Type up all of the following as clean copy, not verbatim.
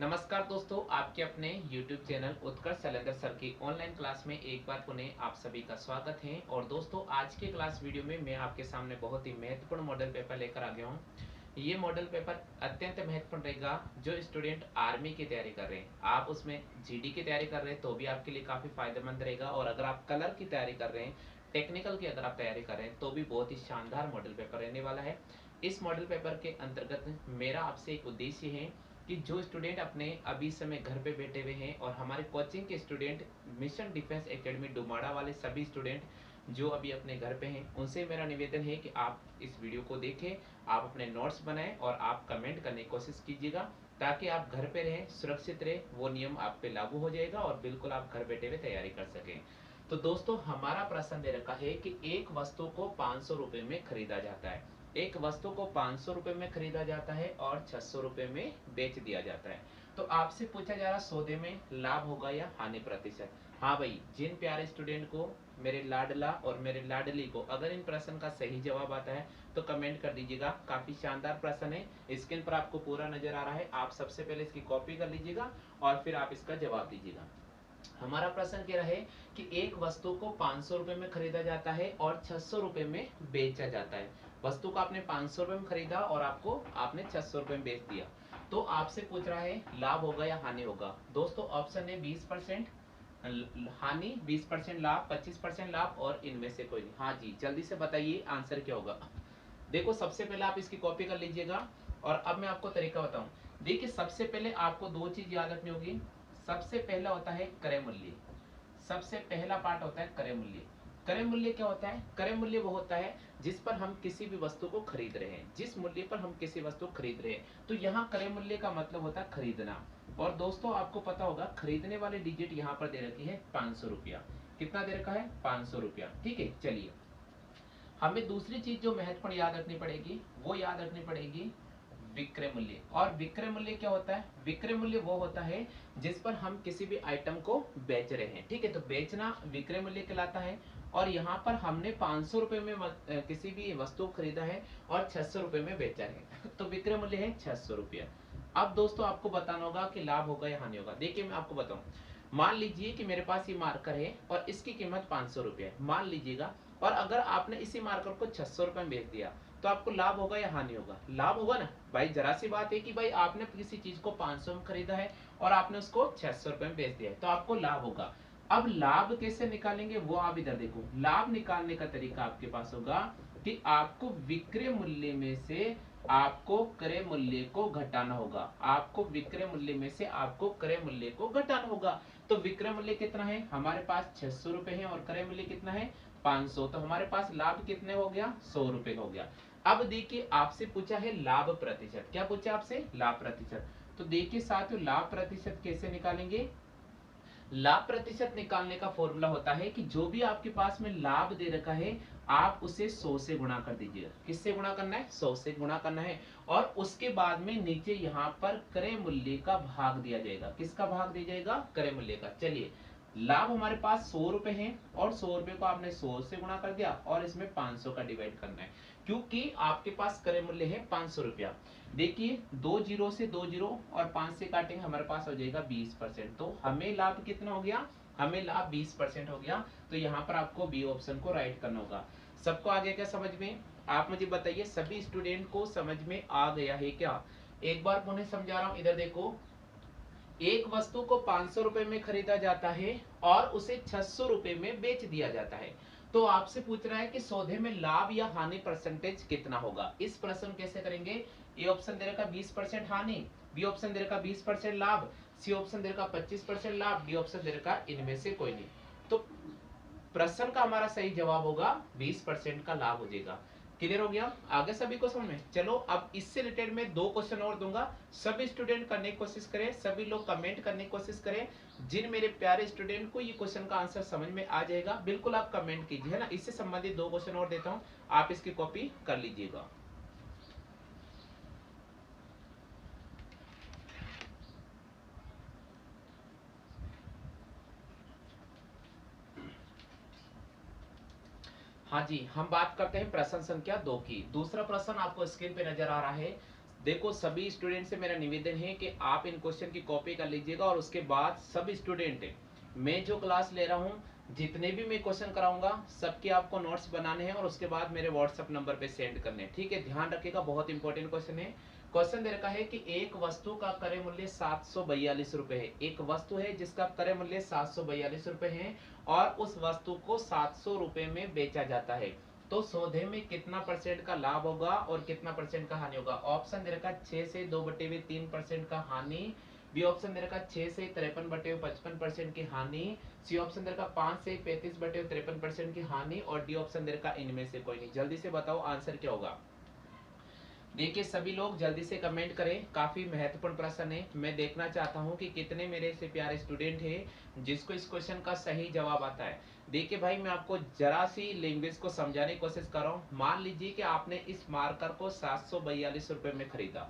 नमस्कार दोस्तों, आपके अपने YouTube चैनल उत्कर्ष शैलेंद्र सर की ऑनलाइन क्लास में एक बार पुनः आप सभी का स्वागत है। और दोस्तों, आज के क्लास वीडियो में मैं आपके सामने बहुत ही महत्वपूर्ण मॉडल पेपर लेकर आ गया हूँ। ये मॉडल पेपर अत्यंत महत्वपूर्ण रहेगा जो स्टूडेंट आर्मी की तैयारी कर रहे हैं। आप उसमें जीडी की तैयारी कर रहे हैं तो भी आपके लिए काफ़ी फायदेमंद रहेगा, और अगर आप कलर की तैयारी कर रहे हैं, टेक्निकल की अगर आप तैयारी कर रहे हैं तो भी बहुत ही शानदार मॉडल पेपर रहने वाला है। इस मॉडल पेपर के अंतर्गत मेरा आपसे एक उद्देश्य है कि जो स्टूडेंट अपने अभी समय घर पे बैठे हुए हैं और हमारे कोचिंग के student, mission defence academy Dumada वाले सभी स्टूडेंट जो अभी अपने घर पे हैं, उनसे मेरा निवेदन है कि आप इस वीडियो को देखें, आप अपने नोट्स बनाएं और आप कमेंट करने की कोशिश कीजिएगा, ताकि आप घर पे रहें, सुरक्षित रहे, वो नियम आप पे लागू हो जाएगा और बिल्कुल आप घर बैठे हुए तैयारी कर सकें। तो दोस्तों, हमारा प्रश्न दे रखा है कि एक वस्तु को 500 रुपए में खरीदा जाता है। एक वस्तु को 500 रुपए में खरीदा जाता है और 600 रुपए में बेच दिया जाता है। तो आपसे पूछा जा रहा, सौदे में लाभ होगा या हानि प्रतिशत। हाँ भाई, जिन प्यारे स्टूडेंट को, मेरे लाडला और मेरे लाडली को, अगर इन प्रश्न का सही जवाब आता है तो कमेंट कर दीजिएगा। काफी शानदार प्रश्न है, स्क्रीन पर आपको पूरा नजर आ रहा है। आप सबसे पहले इसकी कॉपी कर लीजिएगा और फिर आप इसका जवाब दीजिएगा। हमारा प्रश्न कह रहा है कि एक वस्तु को 500 रुपए में खरीदा जाता है और 600 रुपए में बेचा जाता है। वस्तु को आपने 500 रुपए में खरीदा और आपने 600 रुपए में बेच दिया। तो आपसे पूछ रहा है लाभ होगा या हानि होगा। दोस्तों, ऑप्शन है 20% हानि, 20% लाभ, 25% लाभ और इनमें से कोई नहीं। हाँ जी, जल्दी से बताइए आंसर क्या होगा। देखो, सबसे पहले आप इसकी कॉपी कर लीजिएगा और अब मैं आपको तरीका बताऊं। देखिए, सबसे पहले आपको दो चीज याद रखनी होगी। सबसे पहला होता है क्रय मूल्य। सबसे पहला पार्ट होता है क्रय मूल्य। क्रय मूल्य क्या होता है? क्रय मूल्य वो होता है जिस पर हम किसी भी वस्तु को खरीद रहे हैं, जिस मूल्य पर हम किसी वस्तु को खरीद रहे हैं। तो यहाँ क्रय मूल्य का मतलब होता है खरीदना। और दोस्तों, आपको पता होगा खरीदने वाली डिजिट यहाँ पर दे रखी है 500 रुपया। कितना दे रखा है? 500 रुपया। ठीक है, चलिए। हमें दूसरी चीज जो महत्वपूर्ण याद रखनी पड़ेगी, वो याद रखनी पड़ेगी विक्रय मूल्य। और विक्रय मूल्य क्या होता है? विक्रय मूल्य वो होता है जिस पर हम किसी भी आइटम को बेच रहे हैं। ठीक है, तो बेचना विक्रय मूल्य कहलाता है। और यहाँ पर हमने 500 रुपए में किसी भी वस्तु को खरीदा है और 600 रुपए में बेचा है तो विक्रय मूल्य है 600 रुपया। अब दोस्तों, आपको बताना होगा कि लाभ होगा या हानि होगा। देखिए, मैं आपको बताऊं। मान लीजिए कि मेरे पास ये मार्कर है और इसकी कीमत 500 रुपये है, मान लीजिएगा। और अगर आपने इसी मार्कर को 600 रुपये में बेच दिया तो आपको लाभ होगा या हानि होगा? लाभ होगा ना भाई। जरा सी बात है कि भाई आपने किसी चीज को 500 में खरीदा है और आपने उसको 600 रुपये में बेच दिया है, तो आपको लाभ होगा। अब लाभ कैसे निकालेंगे वो आप इधर देखो। लाभ निकालने का तरीका आपके पास होगा कि आपको विक्रय मूल्य में से आपको क्रय मूल्य को घटाना होगा। आपको विक्रय मूल्य में से आपको क्रय मूल्य को घटाना होगा। तो विक्रय मूल्य कितना है? हमारे पास 600 रुपए है और क्रय मूल्य कितना है? 500। तो हमारे पास लाभ कितने हो गया? 100 रुपए हो गया। अब देखिए, आपसे पूछा है लाभ प्रतिशत। क्या पूछा आपसे? लाभ प्रतिशत। तो देखिए साथियों, लाभ प्रतिशत कैसे निकालेंगे? लाभ प्रतिशत निकालने का फॉर्मूला होता है कि जो भी आपके पास में लाभ दे रखा है, आप उसे 100 से गुणा कर दीजिएगा। किससे गुणा करना है? 100 से गुणा करना है। और उसके बाद में नीचे यहाँ पर क्रय मूल्य का भाग दिया जाएगा। किसका भाग दिया जाएगा? क्रय मूल्य का। चलिए, लाभ हमारे पास 100 रुपए है और 100 रुपए को आपने 100 से गुणा कर दिया और इसमें 500 का डिवाइड करना है, क्योंकि आपके पास क्रय मूल्य है 500 रुपया। देखिए, दो जीरो से दो जीरो और 5 से काटेंगे, हमारे पास हो जाएगा 20%। तो हमें लाभ कितना हो गया? हमें लाभ 20% हो गया। तो यहाँ पर आपको बी ऑप्शन को राइट करना होगा। सबको आ गया क्या समझ में? आप मुझे बताइए, सभी स्टूडेंट को समझ में आ गया है क्या? एक बार पुनः समझा रहा हूं, इधर देखो। एक वस्तु को 500 रुपए में खरीदा जाता है और उसे 600 रुपए में बेच दिया जाता है। तो आपसे पूछ रहा है कि सौदे में लाभ या हानि परसेंटेज कितना होगा। इस प्रश्न कैसे करेंगे? ए ऑप्शन दे रखा 20% हानि, बी ऑप्शन दे रखा 20% लाभ, सी ऑप्शन दे रखा 25% लाभ, डी ऑप्शन दे रखा इनमें से कोई नहीं। तो प्रश्न का हमारा सही जवाब होगा 20% का लाभ हो जाएगा। क्लियर हो गया? आगे सभी को समझ में? चलो, अब इससे रिलेटेड मैं दो क्वेश्चन और दूंगा। सभी स्टूडेंट करने की कोशिश करें, सभी लोग कमेंट करने की कोशिश करें। जिन मेरे प्यारे स्टूडेंट को ये क्वेश्चन का आंसर समझ में आ जाएगा, बिल्कुल आप कमेंट कीजिए, है ना। इससे संबंधित दो क्वेश्चन और देता हूं, आप इसकी कॉपी कर लीजिएगा। हाँ जी, हम बात करते हैं प्रश्न संख्या 2 की। दूसरा प्रश्न आपको स्क्रीन पे नजर आ रहा है। देखो सभी स्टूडेंट से मेरा निवेदन है कि आप इन क्वेश्चन की कॉपी कर लीजिएगा और उसके बाद सब स्टूडेंट मैं जो क्लास ले रहा हूँ जितने भी मैं क्वेश्चन कराऊंगा सबके आपको नोट्स बनाने हैं और उसके बाद मेरे व्हाट्सएप नंबर पे सेंड करने हैं। ठीक है, ध्यान रखिएगा, बहुत इंपॉर्टेंट क्वेश्चन है। क्वेश्चन दे रखा है कि एक वस्तु का क्रय मूल्य 742 रुपए है। एक वस्तु है जिसका क्रय मूल्य 742 रुपए है और उस वस्तु को 700 रुपए में बेचा जाता है। तो सौदे में कितना परसेंट का लाभ होगा और कितना परसेंट का हानि होगा। ऑप्शन दे रखा 6 से 2/3% का हानि, बी ऑप्शन दे रखा 6 से 53/55% की हानि, सी ऑप्शन दे रखा 5 से 35/53% की हानि और डी ऑप्शन दे रखा इनमें से कोई नहीं। जल्दी से बताओ आंसर क्या होगा। देखिए सभी लोग जल्दी से कमेंट करें, काफी महत्वपूर्ण प्रश्न है। मैं देखना चाहता हूं कि कितने मेरे से प्यारे स्टूडेंट हैं जिसको इस क्वेश्चन का सही जवाब आता है। देखिए भाई मैं आपको जरा सी लैंग्वेज को समझाने की कोशिश कर रहा हूं। मान लीजिए कि आपने इस मार्कर को 742 रुपए में खरीदा।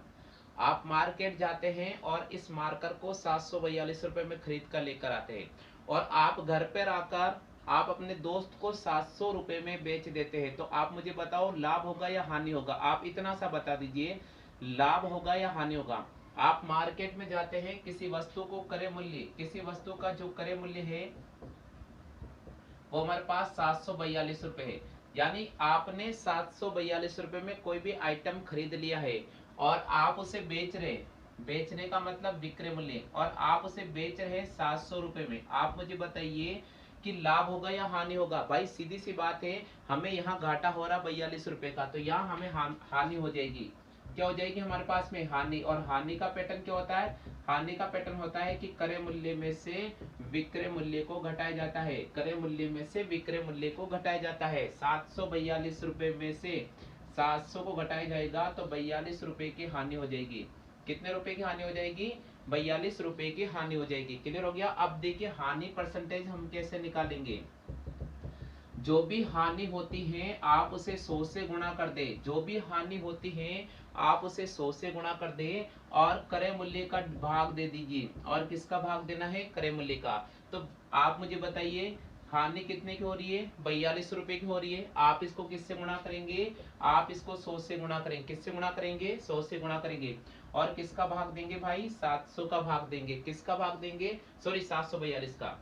आप मार्केट जाते हैं और इस मार्कर को 742 रुपए में खरीद कर लेकर आते हैं और आप घर पर आकर आप अपने दोस्त को 700 रुपए में बेच देते हैं। तो आप मुझे बताओ लाभ होगा या हानि होगा। आप इतना सा बता दीजिए, लाभ होगा या हानि होगा। आप मार्केट में जाते हैं, किसी वस्तु को क्रय मूल्य, किसी वस्तु का जो क्रय मूल्य है वो हमारे पास 742 रुपए है। यानी आपने 742 रुपए में कोई भी आइटम खरीद लिया है और आप उसे बेच रहे, बेचने का मतलब विक्रय मूल्य, और आप उसे बेच रहे हैं 700 रुपए में। आप मुझे बताइए कि लाभ होगा या हानि होगा। भाई सीधी सी बात है, हमें यहाँ घाटा हो रहा 42 रुपए का, तो यहाँ हमें हानि हो जाएगी। क्या हो जाएगी हमारे पास में हानि। और हानि का पैटर्न क्या होता है, हानि का पैटर्न होता है कि क्रय मूल्य में से विक्रय मूल्य को घटाया जाता है। क्रय मूल्य में से विक्रय मूल्य को घटाया जाता है। 742 रुपए में से 700 को घटाया जाएगा तो 42 रुपए की हानि हो जाएगी। कितने रुपए की हानि हो जाएगी, 42 रुपए की हानि हो जाएगी। क्लियर हो गया। अब देखिए हानि परसेंटेज हम कैसे निकालेंगे। जो भी हानि होती है आप उसे 100 से गुणा कर दे, जो भी हानि होती है आप उसे 100 से गुणा कर दे और क्रय मूल्य का भाग दे दीजिए। और किसका भाग देना है, क्रय मूल्य का। तो आप मुझे बताइए हानि कितने की हो रही है, 42 रुपए की हो रही है। आप इसको किससे गुणा करेंगे, आप इसको 100 से गुणा करेंगे। किससे गुणा करेंगे, 100 से गुणा करेंगे। और किसका भाग देंगे भाई, 700 का भाग देंगे। किसका भाग देंगे, सॉरी 742 का।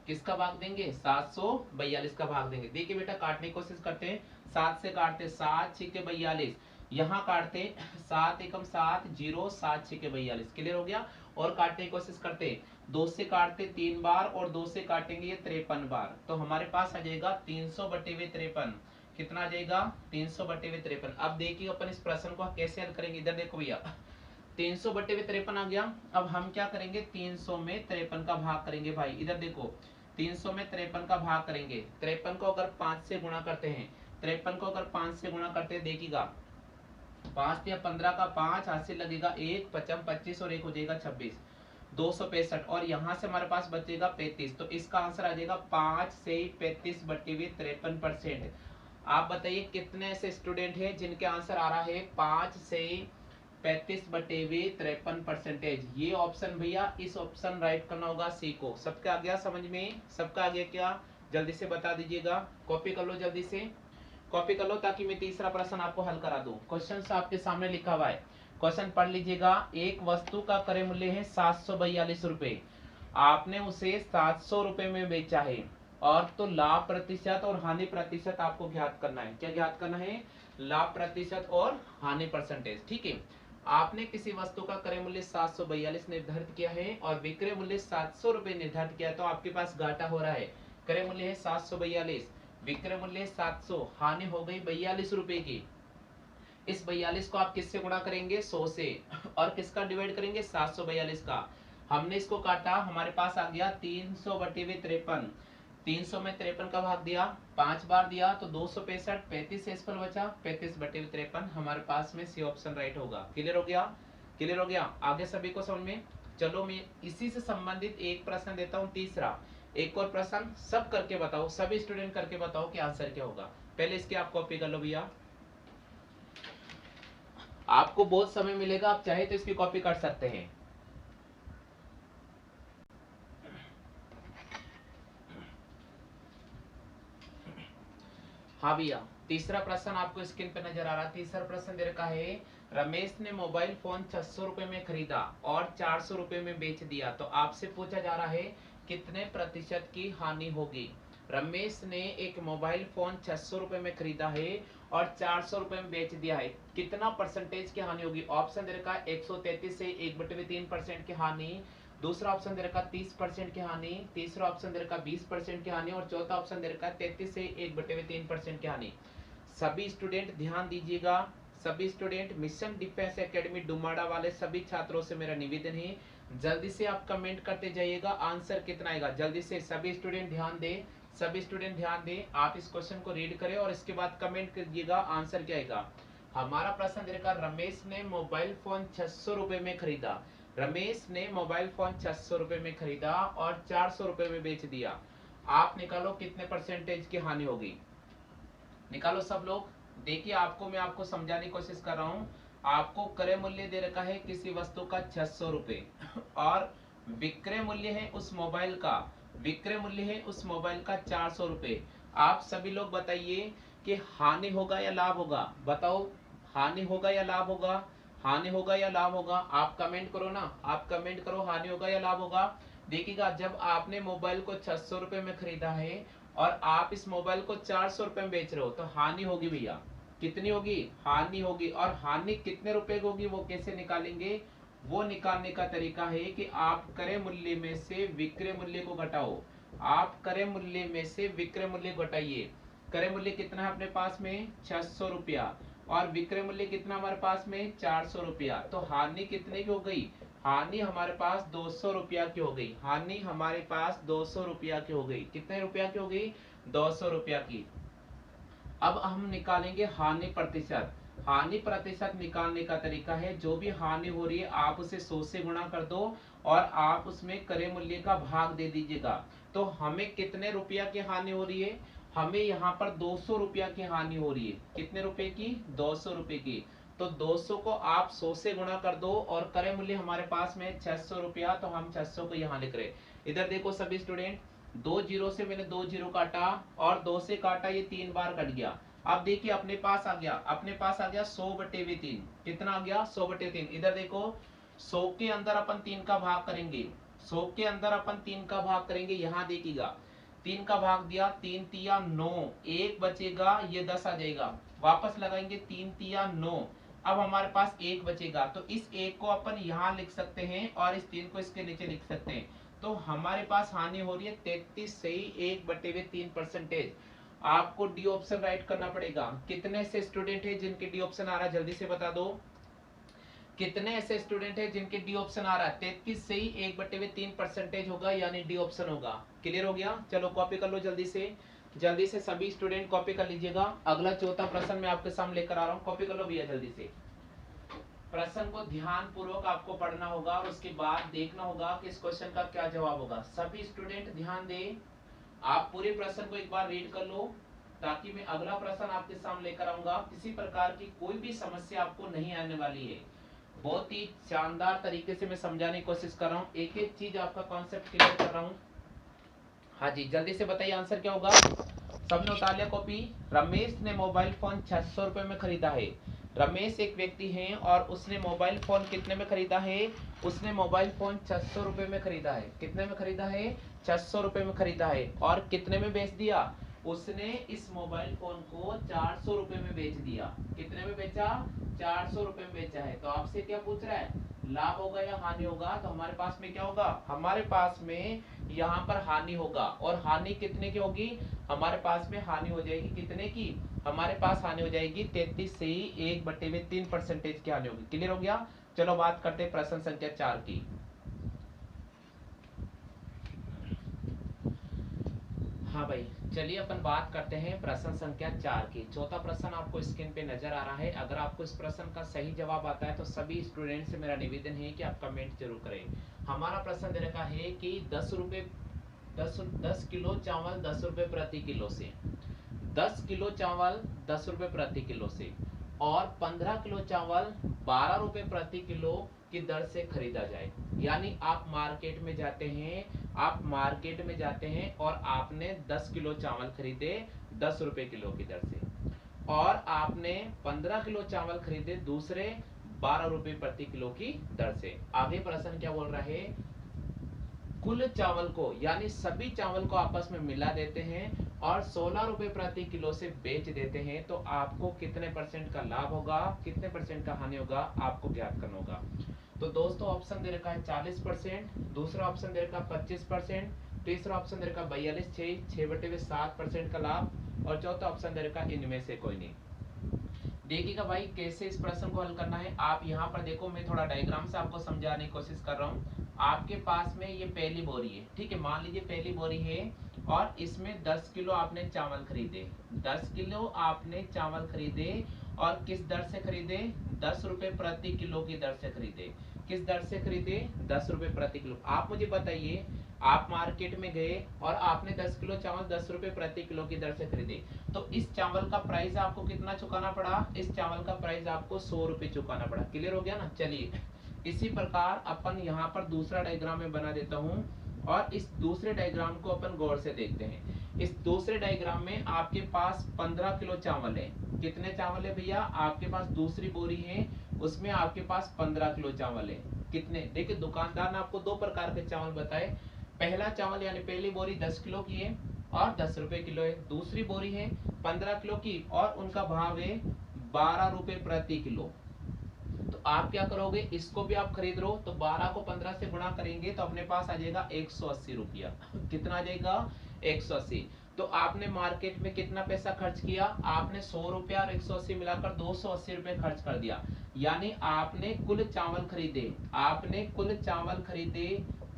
किसका भाग देंगे, 742 का भाग देंगे। देखिए बेटा काटने की कोशिश करते हैं। 7 से काटते 7 6 42, यहाँ काटते 7 एकम 7 0 7 6 42। क्लियर हो गया। और काटने की कोशिश करते 2 से काटते 3 बार और 2 से काटेंगे ये 53 बार। तो हमारे पास आ जाएगा 300/53। कितना आ जाएगा, 300/53। अब देखिए अपन इस प्रश्न को कैसे हल करेंगे। इधर देखो भैया 300/53 आ गया। अब हम क्या करेंगे, 300 में 53 का भाग करेंगे। भाई इधर देखो 300 में 53 का भाग करेंगे। 53 को अगर 5 से गुणा करते हैं, 53 को अगर 5 से गुणा करते हैं, देखिएगा 5 या 15 का 5 हाथ से लगेगा 1 55 25 और 1 हो जाएगा 26, 265। और यहाँ से हमारे पास बचेगा 35। तो इसका आंसर आ जाएगा 5 से 35/53%। आप बताइए कितने ऐसे स्टूडेंट हैं जिनके आंसर आ रहा है 5 से 35/53%। ये ऑप्शन भैया, इस ऑप्शन राइट करना होगा सी को। सबका आ गया समझ में, सबका आ गया क्या, जल्दी से बता दीजिएगा। कॉपी कर लो, जल्दी से कॉपी कर लो ताकि मैं तीसरा प्रश्न आपको हल करा दूं। क्वेश्चन आपके सामने लिखा हुआ है, क्वेश्चन पढ़ लीजिएगा। एक वस्तु का क्रय मूल्य है 742 रुपए, आपने उसे 700 रुपए में बेचा है। और तो लाभ प्रतिशत और हानि प्रतिशत आपको ज्ञात करना है। क्या ज्ञात करना है, लाभ प्रतिशत और हानि परसेंटेज। ठीक है, आपने किसी वस्तु का क्रय मूल्य 742 निर्धारित किया है और विक्रय मूल्य 700 रुपए निर्धारित किया है। तो आपके पास घाटा हो रहा है। क्रय मूल्य है 742, विक्रय मूल्य 700, हानि हो गई 42 रुपए की। इस 42 को आप किससे गुणा करेंगे, 100 से। और किसका डिवाइड करेंगे, 742 का। हमने इसको काटा, हमारे पास आ गया 300/53। 300 में 53 का भाग दिया, 5 बार दिया तो 265, 35 से पर बचा 35/53। हमारे पास में सी ऑप्शन राइट होगा। क्लियर हो गया, क्लियर हो गया। आगे सभी को समझ में। चलो मैं इसी से संबंधित एक प्रश्न देता हूँ, तीसरा। एक और प्रश्न सब करके बताओ, सभी स्टूडेंट करके बताओ कि आंसर क्या होगा। पहले इसकी आप कॉपी कर लो भैया, आपको बहुत समय मिलेगा, आप चाहे तो इसकी कॉपी कर सकते हैं। हाँ भैया तीसरा प्रश्न आपको स्क्रीन पे नजर आ रहा है। तीसरा प्रश्न दे रखा है, रमेश ने मोबाइल फोन 600 रुपए में खरीदा और 400 रुपए में बेच दिया, तो आपसे पूछा जा रहा है कितने प्रतिशत की हानि होगी। रमेश ने एक मोबाइल फोन 600 रुपए में खरीदा है और 400 रुपए में बेच दिया है, कितना परसेंटेज की हानि होगी। ऑप्शन दे रखा है 133 से 1/3% की हानि, दूसरा ऑप्शन दे रखा 30% की हानि, तीसरा ऑप्शन दे रखा 20% की हानि और चौथा ऑप्शन दे रखा 33 से 1/3% की हानि। सभी स्टूडेंट ध्यान दीजिएगा, सभी स्टूडेंट मिशन डिफेंस एकेडमी डुमाडा वाले सभी छात्रों से मेरा निवेदन है, जल्दी से आप कमेंट करते जाइएगा आंसर कितना आएगा। जल्दी से सभी स्टूडेंट ध्यान दें, सभी स्टूडेंट ध्यान दें, आप इस क्वेश्चन को रीड करें और इसके बाद कमेंट कीजिएगा आंसर क्या आएगा। हमारा प्रश्न देखा, रमेश ने मोबाइल फोन 600 रुपए में खरीदा। रमेश ने मोबाइल फोन 600 रुपए में खरीदा और 400 रुपए में बेच दिया। आप निकालो कितने परसेंटेज की हानि होगी, निकालो सब लोग। देखिए आपको मैं आपको समझाने की कोशिश कर रहा हूँ। आपको क्रय मूल्य दे रखा है किसी वस्तु का 600 रुपए और विक्रय मूल्य है उस मोबाइल का, विक्रय मूल्य है उस मोबाइल का 400 रुपए। आप सभी लोग बताइए कि हानि होगा या लाभ होगा, बताओ हानि होगा या लाभ होगा, हानि होगा या लाभ होगा। आप कमेंट करो ना, आप कमेंट करो हानि होगा या लाभ होगा। देखिएगा जब आपने मोबाइल को 600 रुपए में खरीदा है और आप इस मोबाइल को 400 रुपए में बेच रहे हो तो हानि होगी भैया, कितनी होगी, हानि होगी। और हानि कितने रुपए की होगी वो कैसे निकालेंगे, वो निकालने का तरीका है कि आप क्रय मूल्य में से विक्रय मूल्य को घटाओ। आप क्रय मूल्य में से विक्रय मूल्य घटाइए। क्रय मूल्य कितना है अपने पास में 600 रुपया और विक्रय मूल्य कितना हमारे पास में 400 रुपया, तो हानि कितने की हो गई, हानि हमारे पास 200 रुपया की हो गई। हानि हमारे पास 200 रुपया की हो गई। कितने रुपया की हो गई, 200 रुपया की। अब हम निकालेंगे हानि प्रतिशत। हानि प्रतिशत निकालने का तरीका है, जो भी हानि हो रही है आप उसे 100 से गुणा कर दो और आप उसमें क्रय मूल्य का भाग दे दीजिएगा। तो हमें कितने रुपया की हानि हो रही है, हमें यहाँ पर 200 रुपया की हानि हो रही है। कितने रुपए की, 200 रुपए की। तो 200 को आप 100 से गुणा कर दो और क्रय मूल्य हमारे पास में 600 रुपया, तो हम 600 को यहाँ लिख रहे। इधर देखो सभी स्टूडेंट, 2 जीरो से मैंने 2 जीरो काटा और 2 से काटा, ये 3 बार कट गया। अब देखिए अपने पास आ गया, अपने पास आ गया 100/3। कितना आ गया, 100/3। इधर देखो 100 के अंदर अपन 3 का भाग करेंगे, 100 के अंदर अपन 3 का भाग करेंगे। यहाँ देखिएगा 3 का भाग दिया, 3 तिया 9, 1 बचेगा, ये 10 आ जाएगा। वापस लगाएंगे 3 तिया 9, अब हमारे पास 1 बचेगा। तो इस 1 को अपन यहाँ लिख सकते हैं और इस 3 को इसके नीचे लिख सकते हैं। तो हमारे पास हानि हो रही है 33 से 1/3%। आपको डी ऑप्शन राइट करना पड़ेगा। कितने से स्टूडेंट है जिनके डी ऑप्शन आ रहा है, जल्दी से बता दो। कितने ऐसे स्टूडेंट है जिनके डी ऑप्शन आ रहा है, 33 से ही 1/3% होगा, यानी डी ऑप्शन होगा। क्लियर हो गया, चलो कॉपी कर लो जल्दी से, जल्दी से सभी स्टूडेंट कॉपी कर लीजिएगा। अगला चौथा प्रश्न मैं आपके सामने लेकर आ रहा हूँ, कॉपी कर लो भैया जल्दी से। प्रश्न को ध्यान पूर्वक आपको पढ़ना होगा और उसके बाद देखना होगा कि इस क्वेश्चन का क्या जवाब होगा। सभी स्टूडेंट ध्यान दें, आप पूरे प्रश्न को एक बार रीड कर लो ताकि मैं अगला प्रश्न आपके सामने लेकर आऊंगा। किसी प्रकार की कोई भी समस्या आपको नहीं आने वाली है। बहुत ही शानदार तरीके से मैं समझाने की कोशिश कर रहा हूँ, एक एक चीज आपका कॉन्सेप्ट क्लियर कर रहा हूँ। हाँ जी, जल्दी से बताइए आंसर क्या होगा। सबने उतार लिया कॉपी। रमेश ने मोबाइल फोन 600 रुपए में खरीदा है। रमेश एक व्यक्ति है और उसने मोबाइल फोन कितने में खरीदा है, उसने मोबाइल फोन 600 रुपए में खरीदा है। कितने में खरीदा है, 600 रुपए में खरीदा है। और कितने में बेच दिया, उसने इस मोबाइल फोन को 400 रुपए में बेच दिया। कितने में बेचा, 400 रुपए में बेचा है। तो आपसे क्या पूछ रहा है, लाभ होगा या हानि होगा। तो हमारे पास में क्या होगा, हमारे पास में यहाँ पर हानि होगा। और हानि कितने की होगी, हमारे पास में हानि हो जाएगी कितने की, हमारे पास हानि हो जाएगी 33 से 1/3% की हानि होगी। क्लियर हो गया, चलो बात करते हैं प्रश्न संख्या 4 की। हाँ भाई, चलिए अपन बात करते हैं प्रश्न संख्या 4 की। चौथा प्रश्न आपको स्क्रीन पे नजर आ रहा है। अगर आपको इस प्रश्न का सही जवाब आता है तो सभी स्टूडेंट से मेरा निवेदन है कि आप कमेंट जरूर करें। हमारा प्रश्न दे रखा है कि 10 किलो चावल 10 रुपए प्रति किलो से, 10 किलो चावल 10 रुपए प्रति किलो से और 15 किलो चावल 12 रुपए प्रति किलो की दर से खरीदा जाए। यानी आप मार्केट में जाते हैं, आप मार्केट में जाते हैं और आपने 10 किलो चावल खरीदे 10 रुपए किलो की दर से, और आपने 15 किलो चावल खरीदे दूसरे 12 रुपए प्रति किलो की दर से। आगे प्रश्न क्या बोल रहा है, कुल चावल को यानी सभी चावल को आपस में मिला देते हैं और 16 रुपए प्रति किलो से बेच देते हैं, तो आपको कितने परसेंट का लाभ होगा, कितने परसेंट का हानि होगा, आपको ज्ञात करना होगा। तो दोस्तों ऑप्शन दे रखा है 40%, दूसरा ऑप्शन दे रखा है 25%, तीसरा ऑप्शन दे रखा है 42 6/7% का लाभ, और चौथा ऑप्शन दे रखा है इनमें से कोई नहीं। देखिएगा भाई कैसे इस प्रश्न को हल करना है। आप यहाँ पर देखो, मैं थोड़ा डायग्राम से आपको समझाने की कोशिश कर रहा हूँ। आपके पास में ये पहली बोरी है, ठीक है, मान लीजिए पहली बोरी है और इसमें 10 किलो आपने चावल खरीदे, 10 किलो आपने चावल खरीदे और किस दर से खरीदे, 10 रुपए प्रति किलो की दर से खरीदे। किस दर से खरीदे, 10 रुपए प्रति किलो। आप मुझे बताइए, आप मार्केट में गए और आपने 10 किलो चावल 10 रुपए प्रति किलो की दर से खरीदे, तो इस चावल का प्राइस आपको कितना चुकाना पड़ा, इस चावल का प्राइस आपको 100 रुपए चुकाना पड़ा। क्लियर हो गया ना। चलिए इसी प्रकार अपन यहाँ पर दूसरा डायग्राम में बना देता हूँ और इस दूसरे डायग्राम को अपन गौर से देखते हैं। इस दूसरे डायग्राम में आपके पास 15 किलो चावल है। कितने चावल है भैया, आपके पास दूसरी बोरी है उसमें आपके पास 15 किलो चावल है। कितने, देखिए दुकानदार ने आपको दो प्रकार के चावल बताए। पहला चावल यानी पहली बोरी 10 किलो की है और 10 रुपए किलो है, दूसरी बोरी है 15 किलो की और उनका भाव है 12 रुपए प्रति किलो। तो आप क्या करोगे, इसको भी आप खरीद रहे हो तो 12 को 15 से गुणा करेंगे तो अपने पास आ जाएगा 180 रुपया। कितना आ जाएगा, 180। तो आपने मार्केट में कितना पैसा खर्च किया, आपने 100 रुपया और 180 मिलाकर 280 रुपए खर्च कर दिया। यानी आपने कुल चावल खरीदे, आपने कुल चावल खरीदे,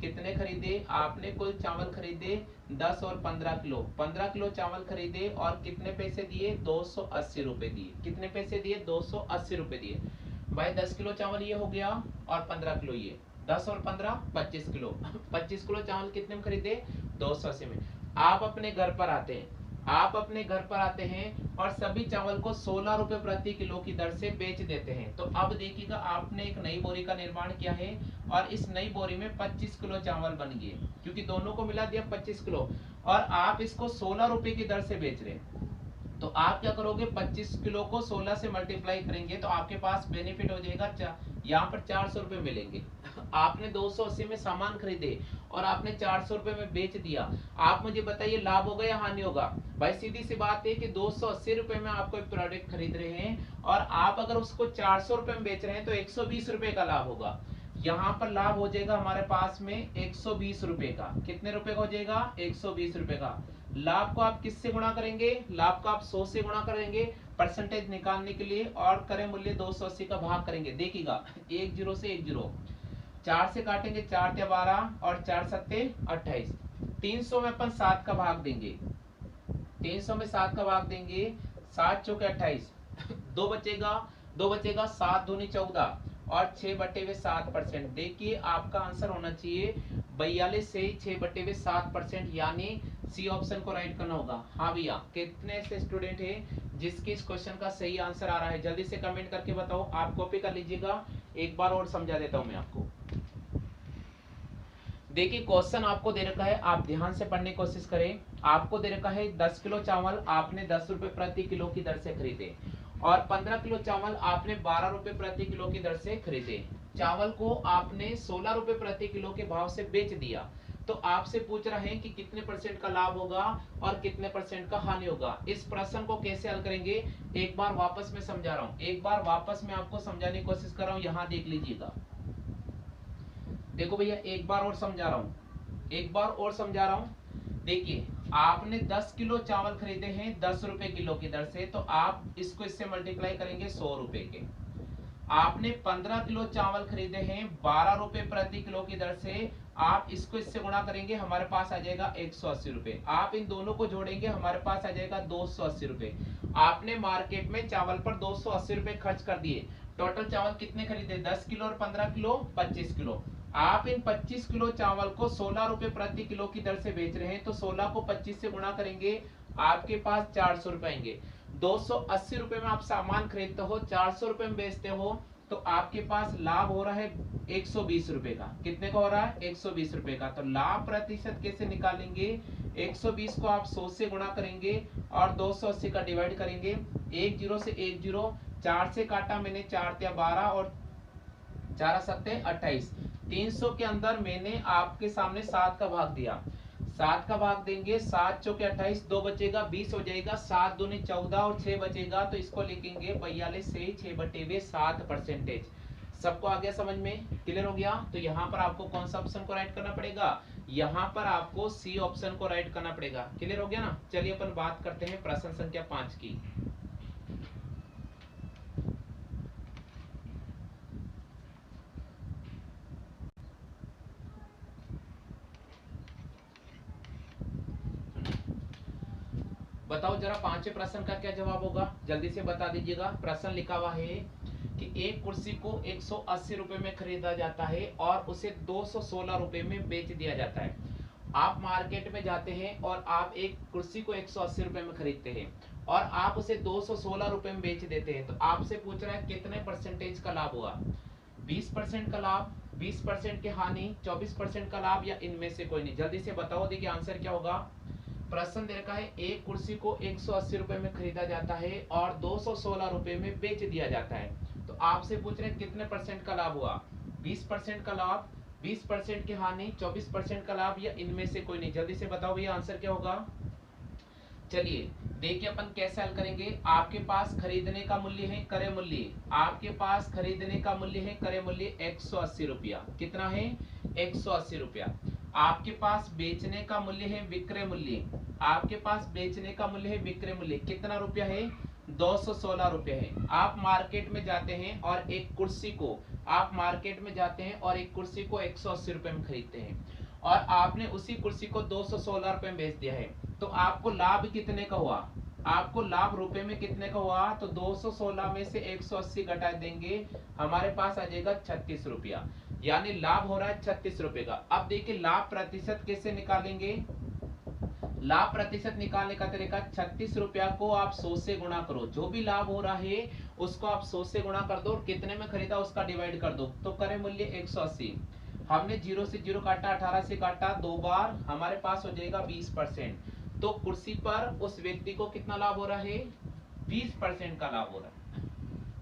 कितने खरीदे, आपने कुल चावल खरीदे 10 और 15 किलो, 15 किलो चावल खरीदे और कितने पैसे दिए, 280 रुपए दिए। कितने पैसे दिए, 280 रुपए दिए। भाई 10 किलो चावल ये हो गया और 15 किलो ये, 10 और 15 25 किलो। 25 किलो चावल कितने में खरीदे, 280 में। आप अपने घर पर आते हैं, आप अपने घर पर आते हैं और सभी चावल को 16 रुपए प्रति किलो की दर से बेच देते हैं। तो अब देखिएगा आपने एक नई बोरी का निर्माण किया है और इस नई बोरी में 25 किलो चावल बन गए, क्योंकि दोनों को मिला दिया 25 किलो और आप इसको 16 रुपए की दर से बेच रहे हैं। तो आप क्या करोगे, 25 किलो को 16 से मल्टीप्लाई करेंगे तो आपके पास बेनिफिट हो जाएगा, यहाँ पर 400 रुपए मिलेंगे। आपने 280 में सामान खरीदे और आपने 400 रुपए में बेच दिया। आप मुझे बताइए लाभ होगा या हानि होगा। भाई सीधी सी बात है कि 280 रुपए में आपको एक प्रोडक्ट खरीद रहे हैं और आप अगर उसको 400 रुपए में बेच रहे हैं तो 120 रुपए का लाभ होगा। यहाँ पर लाभ हो जाएगा हमारे पास में 120 रुपए का। कितने रुपए का हो जाएगा, 120 रुपए का। लाभ को आप किससे गुणा करेंगे, लाभ को आप 100 से गुणा करेंगे परसेंटेज निकालने के लिए और करें मूल्य 280 का भाग करेंगे। देखिएगा 1 0 से 1 0, 4 से काटेंगे 4 × 12 और 4 7 28। 300 में अपन 7 का भाग देंगे, 300 में 7 का भाग देंगे, 7 चौके 28, 2 बचेगा, 2 बचेगा, 7 दूनी 14 और 6/7%। देखिए आपका आंसर होना चाहिए 42 से 6/7%, यानी सी ऑप्शन को राइट करना होगा। हाँ भैया, कितने से स्टूडेंट है जिसके इस क्वेश्चन का सही आंसर आ रहा है, जल्दी से कमेंट करके बताओ। आप कॉपी कर लीजिएगा, एक बार और समझा देता हूं मैं आपको। देखिए क्वेश्चन आपको दे रखा है, आप ध्यान से पढ़ने की कोशिश करें। आपको दे रखा है 10 किलो चावल आपने 10 रुपए प्रति किलो की दर से खरीदे और 15 किलो चावल आपने 12 रुपए प्रति किलो की दर से खरीदे। चावल को आपने 16 रुपए प्रति किलो के भाव से बेच दिया। तो आपसे पूछ रहे हैं कि कितने परसेंट का लाभ होगा और कितने परसेंट का हानि होगा। इस प्रश्न को कैसे हल करेंगे, एक बार वापस मैं समझा रहा हूँ, एक बार वापस मैं आपको समझाने की कोशिश कर रहा हूँ। यहाँ देख लीजिएगा, देखो भैया एक बार और समझा रहा हूँ, एक बार और समझा रहा हूँ। देखिए आपने 10 किलो चावल खरीदे हैं 10 रुपए किलो की दर से, तो आप इसको इससे मल्टीप्लाई करेंगे 100 रुपए के। आपने 15 किलो चावल खरीदे हैं 12 रुपए प्रति किलो की दर से, आप इसको इससे गुणा करेंगे, हमारे पास आ जाएगा 180 रुपए। आप इन दोनों को जोड़ेंगे, हमारे पास आ जाएगा 280 रुपए। आपने मार्केट में चावल पर 280 रुपए खर्च कर दिए। टोटल चावल कितने खरीदे, 10 किलो और 15 किलो 25 किलो। आप इन 25 किलो चावल को 16 रुपए प्रति किलो की दर से बेच रहे हैं, तो 16 को 25 से गुणा करेंगे, आपके पास 400 रुपए आएंगे। 280 रुपए में आप सामान खरीदते हो, 400 रुपए में बेचते हो, तो आपके पास लाभ हो रहा है 120 रुपए का। कितने का हो रहा है, 120 रुपए का। तो लाभ प्रतिशत कैसे निकालेंगे, 120 को आप 100 से गुणा करेंगे और 280 का डिवाइड करेंगे, एक जीरो से एक जीरो, 4 से काटा मैंने, 4 या 12 और 4 सत्ते 28। 300 के अंदर मैंने आपके सामने 7 का भाग दिया, 7 का भाग देंगे, 7 चौके 28, 2 बचेगा 20 हो जाएगा, 7 दूनी 14 और 6 बचेगा, तो इसको लिखेंगे 42 से 6/7%। सबको आ गया समझ में, क्लियर हो गया। तो यहाँ पर आपको कौन सा ऑप्शन को राइट करना पड़ेगा, यहाँ पर आपको सी ऑप्शन को राइट करना पड़ेगा, क्लियर हो गया ना। चलिए अपन बात करते हैं प्रश्न संख्या 5 की। बताओ जरा पांचवें प्रश्न का क्या जवाब होगा, जल्दी से बता दीजिएगा। प्रश्न लिखा हुआ है कि एक कुर्सी को 180 रुपए में खरीदा जाता है और उसे 216 रुपए में बेच दिया जाता है। आप मार्केट में जाते हैं और आप एक कुर्सी को 180 रुपए में खरीदते हैं और आप उसे 216 रुपए में बेच देते हैं। तो आपसे पूछ रहा है कितने परसेंटेज का लाभ हुआ, 20% का लाभ, 20% की हानि, 24% का लाभ, या इनमें से कोई नहीं। जल्दी से बताओ, देखिए आंसर क्या होगा। प्रश्न दे रखा है एक कुर्सी को 180 रुपए में खरीदा जाता है और 216 रुपए में बेच दिया जाता है। तो आपसे पूछ रहे हैं कितने परसेंट का लाभ हुआ, 20% का लाभ, 20% की हानि, 24% का लाभ, या इनमें से कोई नहीं। जल्दी से बताओ भैया आंसर क्या होगा। चलिए देखिए अपन कैसे हल करेंगे। आपके पास खरीदने का मूल्य है क्रय मूल्य, आपके पास खरीदने का मूल्य है क्रय मूल्य 180 रुपया, कितना है 180 रुपया। आपके पास बेचने का मूल्य है विक्रय मूल्य, आपके पास बेचने का मूल्य है विक्रय मूल्य, कितना रुपया है 216 रुपये है। आप मार्केट में जाते हैं और एक कुर्सी को, आप मार्केट में जाते हैं और एक कुर्सी को 180 रुपए में खरीदते हैं और आपने उसी कुर्सी को 216 रुपए में बेच दिया है। तो आपको लाभ कितने का हुआ, आपको लाभ रुपए में कितने का हुआ, तो 216 में से 180 घटा देंगे, हमारे पास आ जाएगा 36 रुपया, यानी लाभ हो रहा है 36 रुपए का। अब देखिए लाभ प्रतिशत कैसे निकालेंगे, लाभ प्रतिशत निकालने का तरीका 36 रुपया को आप 100 से गुणा करो, जो भी लाभ हो रहा है उसको आप 100 से गुणा कर दो और कितने में खरीदा उसका डिवाइड कर दो, तो क्रय मूल्य 180। हमने 0 से 0 काटा, 18 से काटा, 2 बार, हमारे पास हो जाएगा 20%। तो कुर्सी पर उस व्यक्ति को कितना लाभ हो रहा है, 20% का लाभ हो रहा है।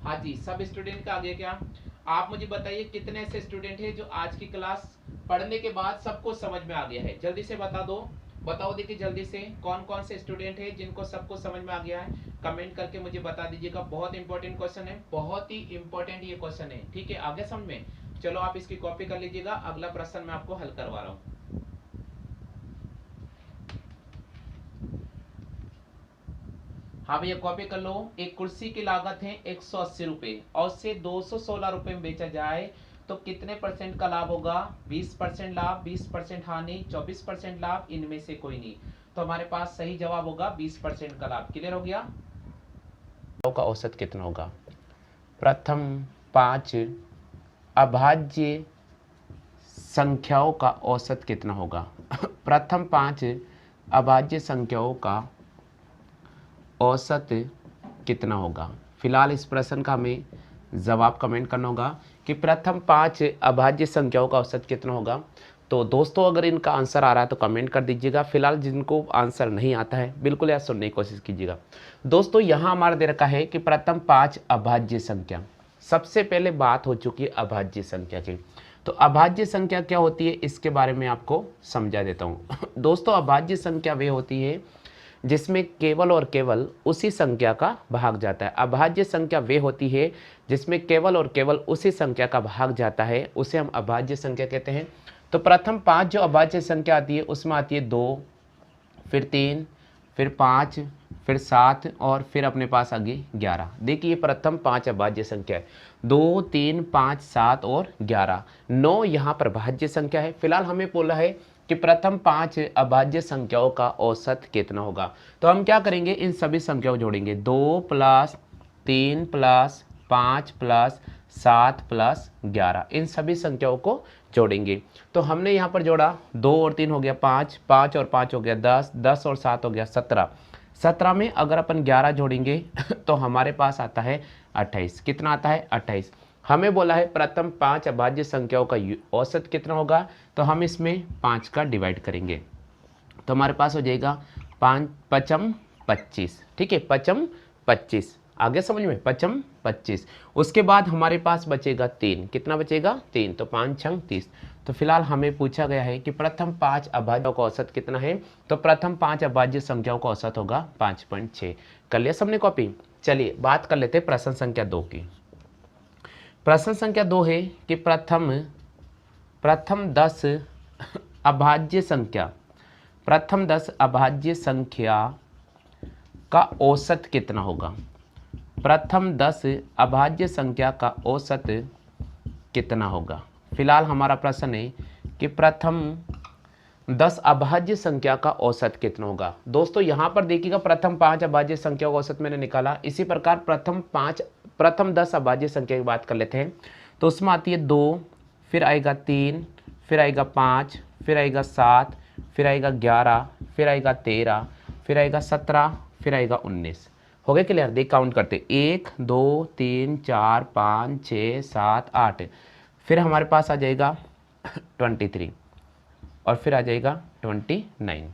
हाँ जी, सब स्टूडेंट का आगे क्या, आप मुझे बताइए कितने ऐसे स्टूडेंट हैं जो आज की क्लास पढ़ने के बाद सबको समझ में आ गया है, जल्दी से बता दो। बताओ देखिए जल्दी से कौन कौन से स्टूडेंट हैं जिनको सबको समझ में आ गया है, कमेंट करके मुझे बता दीजिएगा। बहुत इंपॉर्टेंट क्वेश्चन है, बहुत ही इंपॉर्टेंट ये क्वेश्चन है, ठीक है। आगे समझ में, चलो आप इसकी कॉपी कर लीजिएगा, अगला प्रश्न मैं आपको हल करवा रहा हूँ। हाँ भैया कॉपी कर लो। एक कुर्सी की लागत है 180 रुपए और उसे 216 रुपए में बेचा जाए तो कितने परसेंट का लाभ होगा, 20% लाभ, 20% हानि, 24% लाभ, इनमें से कोई नहीं। तो हमारे पास सही जवाब होगा 20% का लाभ। क्लियर हो गया। का औसत कितना होगा, प्रथम 5 अभाज्य संख्याओं का औसत कितना होगा। प्रथम 5 अभाज्य संख्याओं का औसत कितना होगा। फिलहाल इस प्रश्न का हमें जवाब कमेंट करना होगा कि प्रथम 5 अभाज्य संख्याओं का औसत कितना होगा। तो दोस्तों अगर इनका आंसर आ रहा है तो कमेंट कर दीजिएगा। फिलहाल जिनको आंसर नहीं आता है बिल्कुल यार सुनने की कोशिश कीजिएगा। दोस्तों यहाँ हमारा दे रखा है कि प्रथम 5 अभाज्य संख्या, सबसे पहले बात हो चुकी है अभाज्य संख्या की। तो अभाज्य संख्या क्या होती है इसके बारे में आपको समझा देता हूँ। दोस्तों अभाज्य संख्या वे होती है जिसमें केवल और केवल उसी संख्या का भाग जाता है। अभाज्य संख्या वे होती है जिसमें केवल और केवल उसी संख्या का भाग जाता है, उसे हम अभाज्य संख्या कहते हैं। तो प्रथम 5 जो अभाज्य संख्या आती है उसमें आती है 2, फिर 3, फिर 5, फिर 7 और फिर अपने पास आ गई 11। देखिए प्रथम 5 अभाज्य संख्या है, 2, 3, 5, 7 और 11। 9 यहाँ पर भाज्य संख्या है। फिलहाल हमें बोला है कि प्रथम 5 अभाज्य संख्याओं का औसत कितना होगा। तो हम क्या करेंगे, इन सभी संख्याओं जोड़ेंगे, 2 प्लस 3 प्लस 5 प्लस 7 प्लस 11, इन सभी संख्याओं को जोड़ेंगे। तो हमने यहाँ पर जोड़ा 2 और 3 हो गया 5, 5 और 5 हो गया 10, 10 और 7 हो गया 17, 17 में अगर अपन 11 जोड़ेंगे तो हमारे पास आता है 28। कितना आता है 28। हमें बोला है प्रथम 5 अभाज्य संख्याओं का औसत कितना होगा, तो हम इसमें 5 का डिवाइड करेंगे तो हमारे पास हो जाएगा 5 5 25, ठीक है, 5 25। आगे समझ में, 5 25। उसके बाद हमारे पास बचेगा 3, कितना बचेगा 3, तो 5 6 30। तो फिलहाल हमें पूछा गया है कि प्रथम 5 अभाज्यों का औसत कितना है, तो प्रथम 5 अभाज्य संख्याओं का औसत होगा 5.6। कर लिया सबने कॉपी। चलिए बात कर लेते हैं प्रश्न संख्या 2 की। प्रश्न संख्या 2 है कि प्रथम 10 अभाज्य संख्या, प्रथम 10 अभाज्य संख्या का औसत कितना होगा। प्रथम 10 अभाज्य संख्या का औसत कितना होगा। फिलहाल हमारा प्रश्न है कि प्रथम 10 अभाज्य संख्या का औसत कितना होगा। दोस्तों यहाँ पर देखिएगा प्रथम 5 अभाज्य संख्या का औसत मैंने निकाला। इसी प्रकार प्रथम 10 अभाज्य संख्या की बात कर लेते हैं। तो उसमें आती है 2, फिर आएगा 3, फिर आएगा 5, फिर आएगा 7, फिर आएगा 11, फिर आएगा 13, फिर आएगा 17, फिर आएगा 19। हो गए क्लियर। देख काउंट करते 1 2 3 4 5 6 7 8, फिर हमारे पास आ जाएगा 23 और फिर आ जाएगा 29।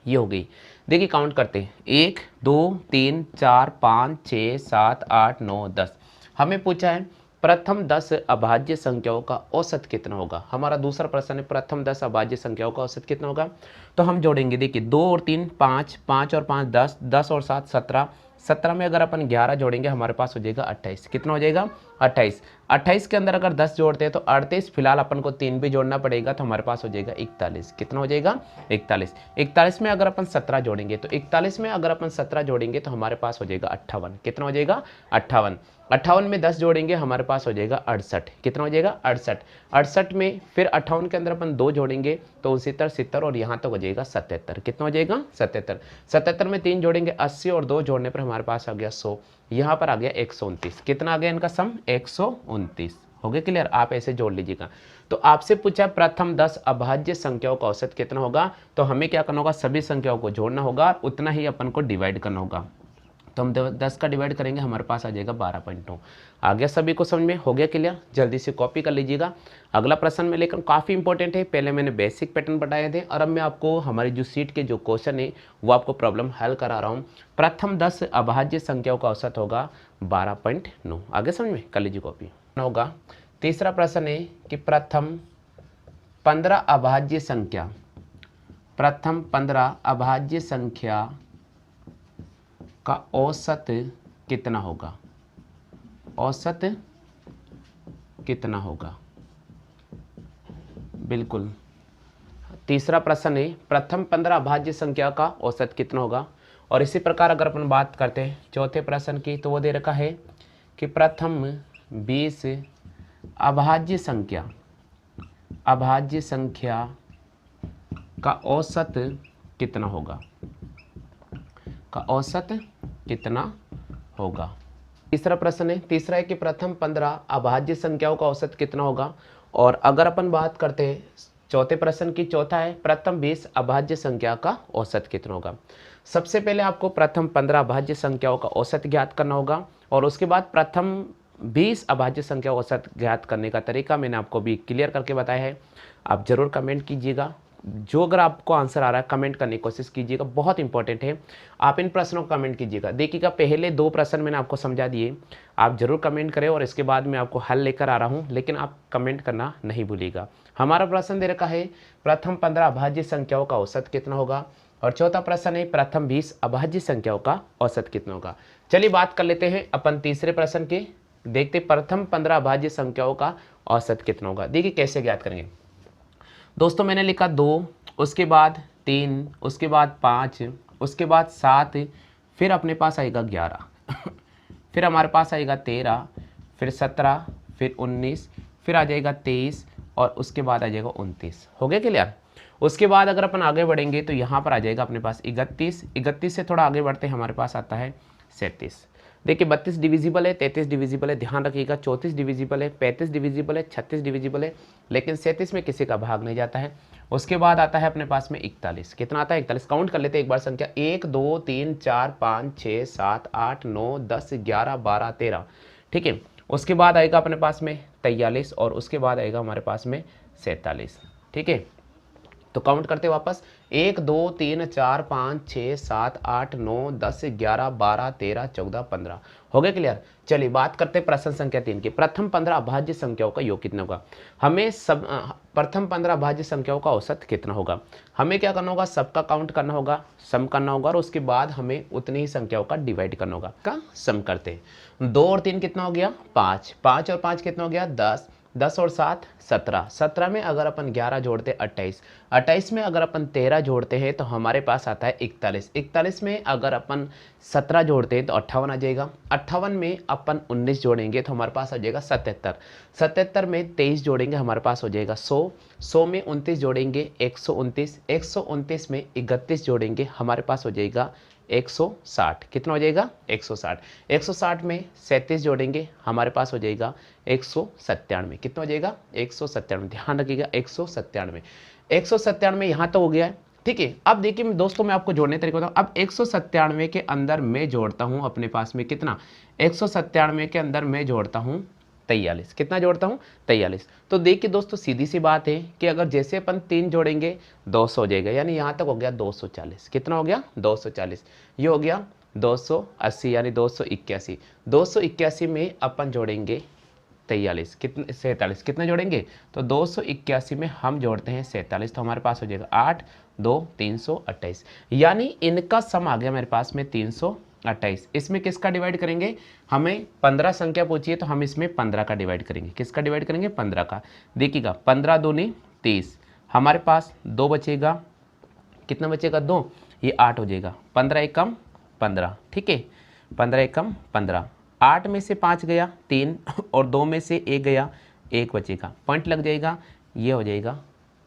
ये हो गई। देखिए काउंट करते 1 2 3 4 5 6 7 8 9 10। हमें पूछा है प्रथम 10 अभाज्य संख्याओं का औसत कितना होगा। हमारा दूसरा प्रश्न है प्रथम 10 अभाज्य संख्याओं का औसत कितना होगा। तो हम जोड़ेंगे, देखिए 2 और 3 5, 5 और 5 10, 10 और 7 17, 17 में अगर अपन 11 जोड़ेंगे हमारे पास हो जाएगा 28। कितना हो जाएगा 28। 28 के अंदर अगर 10 जोड़ते हैं तो 38, फिलहाल अपन को 3 भी जोड़ना पड़ेगा तो हमारे पास हो जाएगा 41। कितना हो जाएगा 41। 41 में अगर अपन 17 जोड़ेंगे तो 41 में अगर अपन 17 जोड़ेंगे तो हमारे पास हो जाएगा 58। कितना हो जाएगा 58। 58 में 10 जोड़ेंगे हमारे पास हो जाएगा 68। कितना हो जाएगा 68। 68 में फिर 58 के अंदर अपन 2 जोड़ेंगे तो 69 70 और यहाँ तक हो जाएगा 77। कितना हो जाएगा 77। 77 में 3 जोड़ेंगे 80 और 2 जोड़ने पर हमारे पास आ गया 100। यहाँ पर आ गया 129। कितना आ गया इनका सम 129। हो गया क्लियर। आप ऐसे जोड़ लीजिएगा। तो आपसे पूछा प्रथम 10 अभाज्य संख्याओं का औसत कितना होगा, तो हमें क्या करना होगा, सभी संख्याओं को जोड़ना होगा, उतना ही अपन को डिवाइड करना होगा। तो हम 10 का डिवाइड करेंगे हमारे पास आ जाएगा 12.9। आ गया सभी को समझ में, हो गया क्लियर। जल्दी से कॉपी कर लीजिएगा। अगला प्रश्न में लेकर काफ़ी इंपॉर्टेंट है। पहले मैंने बेसिक पैटर्न बताए थे और अब मैं आपको हमारी जो सीट के जो क्वेश्चन है वो आपको प्रॉब्लम हल करा रहा हूँ। प्रथम 10 अभाज्य संख्याओं का औसत होगा 12.9। आगे समझ में, कर लीजिए कॉपी। होगा तीसरा प्रश्न है कि प्रथम 15 अभाज्य संख्या, प्रथम 15 अभाज्य संख्या का औसत कितना होगा। औसत कितना होगा, बिल्कुल। तीसरा प्रश्न है प्रथम 15 अभाज्य संख्या का औसत कितना होगा। और इसी प्रकार अगर अपन बात करते हैं चौथे प्रश्न की, तो वो दे रखा है कि प्रथम 20 अभाज्य संख्या, अभाज्य संख्या का औसत कितना होगा, का औसत कितना होगा। तीसरा प्रश्न है, तीसरा है कि प्रथम 15 अभाज्य संख्याओं का औसत कितना होगा। और अगर अपन बात करते हैं चौथे प्रश्न की, चौथा है प्रथम 20 अभाज्य संख्या का औसत कितना होगा। सबसे पहले आपको प्रथम 15 अभाज्य संख्याओं का औसत ज्ञात करना होगा और उसके बाद प्रथम 20 अभाज्य संख्या औसत ज्ञात करने का तरीका मैंने आपको भी क्लियर करके बताया है। आप जरूर कमेंट कीजिएगा। जो अगर आपको आंसर आ रहा है कमेंट करने की कोशिश कीजिएगा, बहुत इंपॉर्टेंट है। आप इन प्रश्नों को कमेंट कीजिएगा। देखिएगा पहले 2 प्रश्न मैंने आपको समझा दिए, आप जरूर कमेंट करें और इसके बाद मैं आपको हल लेकर आ रहा हूं, लेकिन आप कमेंट करना नहीं भूलिएगा। हमारा प्रश्न दे रखा है प्रथम 15 अभाज्य संख्याओं का औसत कितना होगा और चौथा प्रश्न है प्रथम 20 अभाज्य संख्याओं का औसत कितना होगा। चलिए बात कर लेते हैं अपन तीसरे प्रश्न के। देखते प्रथम 15 अभाज्य संख्याओं का औसत कितना होगा। देखिए कैसे ज्ञात करेंगे। दोस्तों मैंने लिखा 2, उसके बाद 3, उसके बाद 5, उसके बाद 7, फिर अपने पास आएगा 11, फिर हमारे पास आएगा 13, फिर 17, फिर 19, फिर आ जाएगा 23 और उसके बाद आ जाएगा 29। हो गया क्लियर। उसके बाद अगर अपन आगे बढ़ेंगे तो यहाँ पर आ जाएगा अपने पास 31, 31 से थोड़ा आगे बढ़ते हैं हमारे पास आता है 37। देखिए 32 डिविजिबल है, 33 डिविजिबल है, ध्यान रखिएगा 34 डिविजिबल है, 35 डिविजिबल है, 36 डिविजिबल है, लेकिन 37 में किसी का भाग नहीं जाता है। उसके बाद आता है अपने पास में 41। कितना आता है 41। काउंट कर लेते हैं एक बार संख्या 1 2 3 4 5 6 7 8 9 10 11 12 13। ठीक है। उसके बाद आएगा अपने पास में 43 और उसके बाद आएगा हमारे पास में 47। ठीक है। तो काउंट करते वापस 1 2 3 4 5 6 7 8 9 10 11 12 13 14 15 हो गए क्लियर। चलिए बात करते हैं प्रश्न संख्या 3 की। प्रथम 15 अभाज्य संख्याओं का योग कितना होगा। हमें सब प्रथम 15 अभाज्य संख्याओं का औसत कितना होगा। हमें क्या करना होगा, सबका काउंट करना होगा, सम करना होगा और उसके बाद हमें उतनी ही संख्याओं का डिवाइड करना होगा। का सम करते हैं 2 और 3 कितना हो गया 5, 5 और 5 कितना हो गया 10, 10 और 7 17, 17 में अगर अपन 11 जोड़ते 28, 28 में अगर अपन 13 जोड़ते हैं तो हमारे पास आता है 41, 41 में अगर अपन 17 जोड़ते हैं तो 58 आ जाएगा, 58 में अपन 19 जोड़ेंगे तो हमारे पास आ जाएगा 77, 77 में 23 जोड़ेंगे हमारे पास हो जाएगा 100, 100 में 29 जोड़ेंगे 129, 129 में 31 जोड़ेंगे हमारे पास हो जाएगा 160, कितना हो जाएगा 160, 160 में 37 जोड़ेंगे हमारे पास हो जाएगा 197, कितना हो जाएगा 197, ध्यान रखिएगा 197, 197 यहाँ तक हो गया है। ठीक है, अब देखिए दोस्तों मैं आपको जोड़ने तरीका बताऊँ। अब 197 के अंदर मैं जोड़ता हूँ अपने पास में कितना, 197 के अंदर मैं जोड़ता हूँ 43, कितना जोड़ता हूँ 43। तो देखिए दोस्तों सीधी सी बात है कि अगर जैसे अपन 3 जोड़ेंगे 200 हो जाएगा, यानी यहाँ तक हो गया 240, कितना हो गया 240, ये हो गया 280 यानी 281, 281 में अपन जोड़ेंगे 43, कितने 47, कितना जोड़ेंगे तो 281 में हम जोड़ते हैं 47 तो हमारे पास हो जाएगा 8 2 328, यानी इनका सम आ गया मेरे पास में 328। इसमें किसका डिवाइड करेंगे, हमें 15 संख्या पूछी है तो हम इसमें 15 का डिवाइड करेंगे। किसका डिवाइड करेंगे 15 का। देखिएगा 15 दूनी 30, हमारे पास 2 बचेगा, कितना बचेगा 2, ये 8 हो जाएगा, 15 एकम 15, ठीक है 15 एकम 15, 8 में से 5 गया 3 और 2 में से 1 गया 1 बचेगा, पॉइंट लग जाएगा, ये हो जाएगा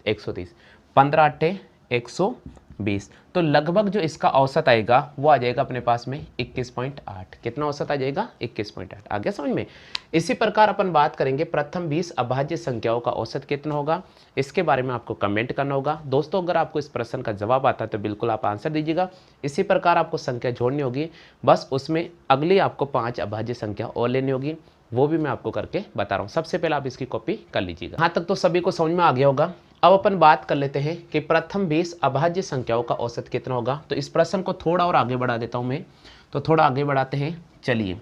130, 15 अट्ठे 120, तो लगभग जो इसका औसत आएगा वो आ जाएगा अपने पास में 21.8, कितना औसत आ जाएगा 21.8, आ गया समझ में। इसी प्रकार अपन बात करेंगे प्रथम 20 अभाज्य संख्याओं का औसत कितना होगा, इसके बारे में आपको कमेंट करना होगा। दोस्तों अगर आपको इस प्रश्न का जवाब आता है तो बिल्कुल आप आंसर दीजिएगा। इसी प्रकार आपको संख्या जोड़नी होगी, बस उसमें अगली आपको 5 अभाज्य संख्या और लेनी होगी, वो भी मैं आपको करके बता रहा हूँ। सबसे पहले आप इसकी कॉपी कर लीजिएगा। यहाँ तक तो सभी को समझ में आ गया होगा। अब अपन बात कर लेते हैं कि प्रथम 20 अभाज्य संख्याओं का औसत कितना होगा। तो इस प्रश्न को थोड़ा और आगे बढ़ा देता हूं मैं, तो थोड़ा आगे बढ़ाते हैं, चलिए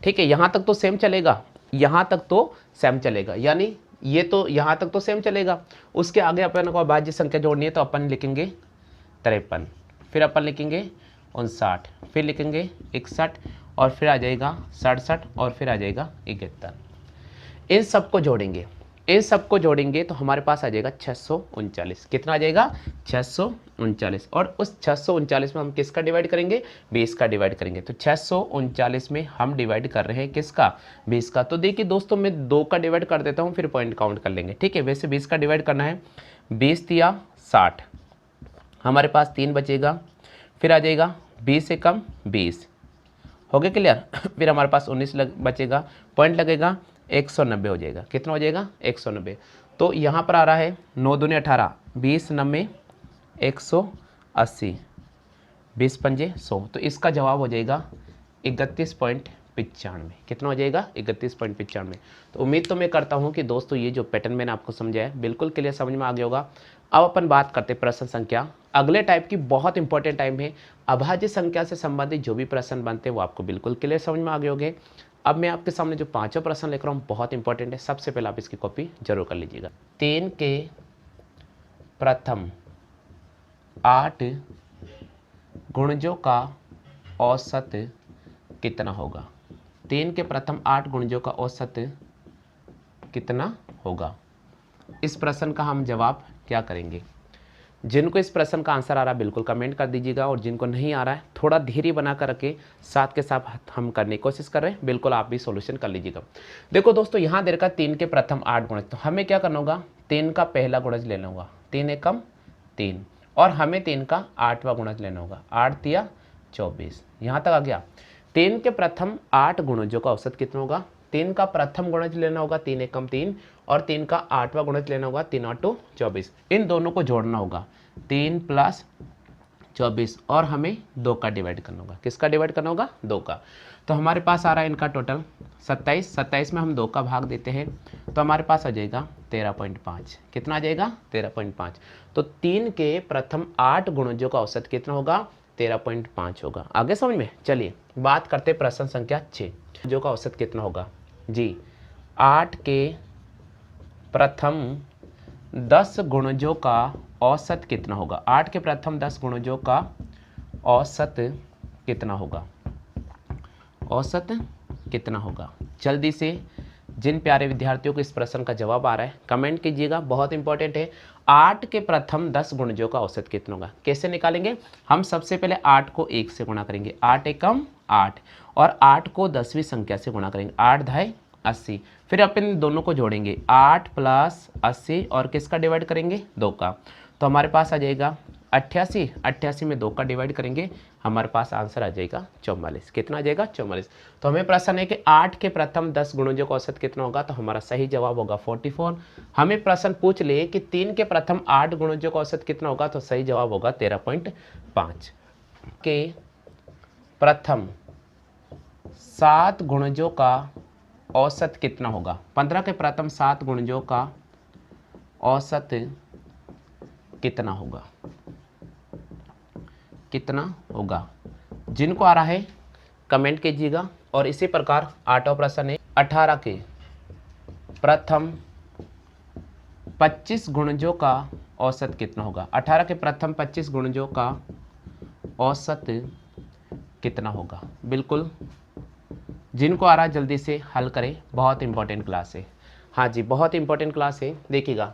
ठीक है। यहां तक तो सेम चलेगा, यहां तक तो सेम चलेगा, यानी ये तो यहां तक तो सेम चलेगा। उसके आगे अपन को अभाज्य संख्या जोड़नी है तो अपन लिखेंगे 53, फिर अपन लिखेंगे 59, फिर लिखेंगे 61 और फिर आ जाएगा 67 और फिर आ जाएगा 71। इन सबको जोड़ेंगे, इन सबको जोड़ेंगे तो हमारे पास आ जाएगा 639, कितना आ जाएगा 639, और उस 639 में हम किसका डिवाइड करेंगे 20 का डिवाइड करेंगे। तो 639 में हम डिवाइड कर रहे हैं किसका 20 का। तो देखिए दोस्तों मैं 2 का डिवाइड कर देता हूं फिर पॉइंट काउंट कर लेंगे, ठीक है। वैसे 20 का डिवाइड करना है, 20 दिया 60, हमारे पास 3 बचेगा, फिर आ जाएगा 20 से कम 20, हो गया क्लियर। फिर हमारे पास 19 बचेगा, पॉइंट लगेगा 190 हो जाएगा, कितना हो जाएगा 190। तो यहाँ पर आ रहा है 9 दूनी 18, 20 90 180, 20 पंजे 100, तो इसका जवाब हो जाएगा 31.95, कितना हो जाएगा 31.95। तो उम्मीद तो मैं करता हूँ कि दोस्तों ये जो पैटर्न मैंने आपको समझाया बिल्कुल क्लियर समझ में आ गया होगा। अब अपन बात करते हैं प्रश्न संख्या, अगले टाइप की बहुत इंपॉर्टेंट टाइप है। अभाज्य संख्या से संबंधित जो भी प्रश्न बनते हैं वो आपको बिल्कुल क्लियर समझ में आ गए होंगे। अब मैं आपके सामने जो 5वां प्रश्न लेकर हूँ बहुत इंपॉर्टेंट है, सबसे पहले आप इसकी कॉपी जरूर कर लीजिएगा। 3 के प्रथम 8 गुणजों का औसत कितना होगा। 3 के प्रथम 8 गुणजों का औसत कितना होगा, इस प्रश्न का हम जवाब क्या करेंगे। जिनको इस प्रश्न का आंसर आ रहा है बिल्कुल कमेंट कर दीजिएगा, और जिनको नहीं आ रहा है थोड़ा धीरे बना कर रखे, साथ के साथ हम करने की कोशिश कर रहे हैं, बिल्कुल आप भी सॉल्यूशन कर लीजिएगा। देखो दोस्तों यहाँ दे रखा 3 के प्रथम 8 गुणज, तो हमें क्या करना होगा 3 का पहला गुणज लेना होगा, 3 एकम 3, और हमें 3 का 8वां गुणज लेना होगा, 8 तिया 24, यहाँ तक आ गया। 3 के प्रथम 8 गुणजों का औसत कितना होगा, 3 का प्रथम गुणज लेना होगा 3 एकम 3, और 3 का 8वां गुणज लेना होगा 3 8 24, इन दोनों को जोड़ना होगा 3 + 24, और हमें 2 का डिवाइड करना होगा। किसका डिवाइड करना होगा 2 का। तो हमारे पास आ रहा है इनका टोटल 27। 27 में हम 2 का भाग देते हैं तो हमारे पास आ जाएगा 13.5। कितना आ जाएगा? 13.5। तो 3 के प्रथम 8 गुणजों का औसत कितना होगा? 13.5 होगा। आगे समझ में? चलिए बात करते हैं प्रश्न संख्या 6 जो का औसत कितना होगा जी। 8 के प्रथम 10 गुणजों का औसत कितना होगा? 8 के प्रथम 10 गुणजों का औसत कितना होगा? औसत कितना होगा? जल्दी से जिन प्यारे विद्यार्थियों को इस प्रश्न का जवाब आ रहा है कमेंट कीजिएगा, बहुत इंपॉर्टेंट है। 8 के प्रथम 10 गुणजों का औसत कितना होगा? कैसे निकालेंगे? हम सबसे पहले 8 को 1 से गुणा करेंगे, 8 एकम 8, और 8 को 10वीं संख्या से गुणा करेंगे, 8 ढाई 80। फिर अपन दोनों को जोड़ेंगे, 8 प्लस 80 और किसका डिवाइड करेंगे? 2 का। तो हमारे पास आ जाएगा 88। 88 में 2 का डिवाइड करेंगे, हमारे पास आंसर आ जाएगा 44। कितना आ जाएगा? 44। तो हमें प्रश्न है कि 8 के प्रथम 10 गुणजों का औसत कितना होगा? तो हमारा सही जवाब होगा 44। हमें प्रश्न पूछ ले कि 3 के प्रथम 8 गुणजों का औसत कितना होगा? तो सही जवाब होगा 13.5। के प्रथम 7 गुणजों का औसत कितना होगा? 15 के प्रथम 7 गुणजों का औसत कितना होगा? कितना होगा? जिनको आ रहा है कमेंट कीजिएगा। और इसी प्रकार 8वां प्रश्न है, 18 के प्रथम 25 गुणजों का औसत कितना होगा? 18 के प्रथम 25 गुणजों का औसत कितना होगा? बिल्कुल जिनको आ रहा है जल्दी से हल करें, बहुत इंपॉर्टेंट क्लास है। हाँ जी, बहुत इंपॉर्टेंट क्लास है। देखिएगा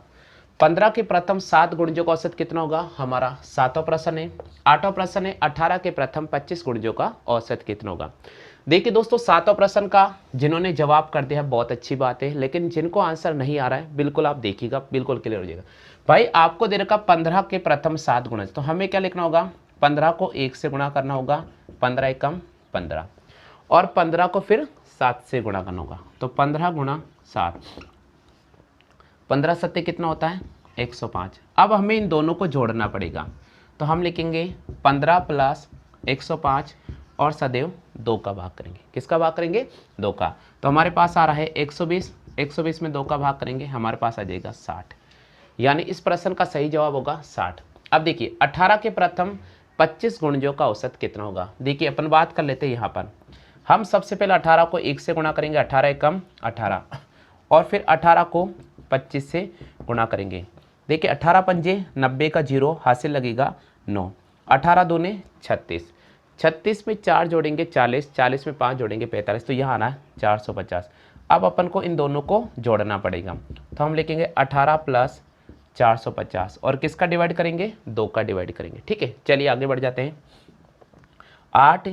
15 के प्रथम 7 गुणजों का औसत कितना होगा? हमारा 7वां प्रश्न है। 8वां प्रश्न है, 18 के प्रथम 25 गुणजों का औसत कितना होगा? देखिए दोस्तों, 7वां प्रश्न का जिन्होंने जवाब कर दिया बहुत अच्छी बात है, लेकिन जिनको आंसर नहीं आ रहा है बिल्कुल आप देखिएगा, बिल्कुल क्लियर हो जाएगा। भाई आपको दे रखा 15 के प्रथम 7 गुणज, तो हमें क्या लिखना होगा? 15 को 1 से गुणा करना होगा, 15 एकम 15, और 15 को फिर 7 से गुणा करना होगा। तो 15 गुणा 7, 15 सत्ते कितना होता है? 105। अब हमें इन दोनों को जोड़ना पड़ेगा, तो हम लिखेंगे 15 प्लस 105 और सदैव 2 का भाग करेंगे। किसका भाग करेंगे? 2 का। तो हमारे पास आ रहा है 120। 120 में 2 का भाग करेंगे, हमारे पास आ जाएगा 60। यानी इस प्रश्न का सही जवाब होगा 60। अब देखिए 18 के प्रथम 25 गुणजों का औसत कितना होगा? देखिए अपन बात कर लेते हैं। यहाँ पर हम सबसे पहले 18 को 1 से गुणा करेंगे, 18 एकम 18, और फिर 18 को 25 से गुणा करेंगे। देखिए 18 पंजे 90 का 0 हासिल लगेगा 9, 18 दूने 36, 36 में 4 जोड़ेंगे 40, 40 में 5 जोड़ेंगे 45, तो यहाँ आना है 450। अब अपन को इन दोनों को जोड़ना पड़ेगा, तो हम लिखेंगे 18 प्लस 450 और किसका डिवाइड करेंगे? 2 का डिवाइड करेंगे। ठीक है, चलिए आगे बढ़ जाते हैं। 8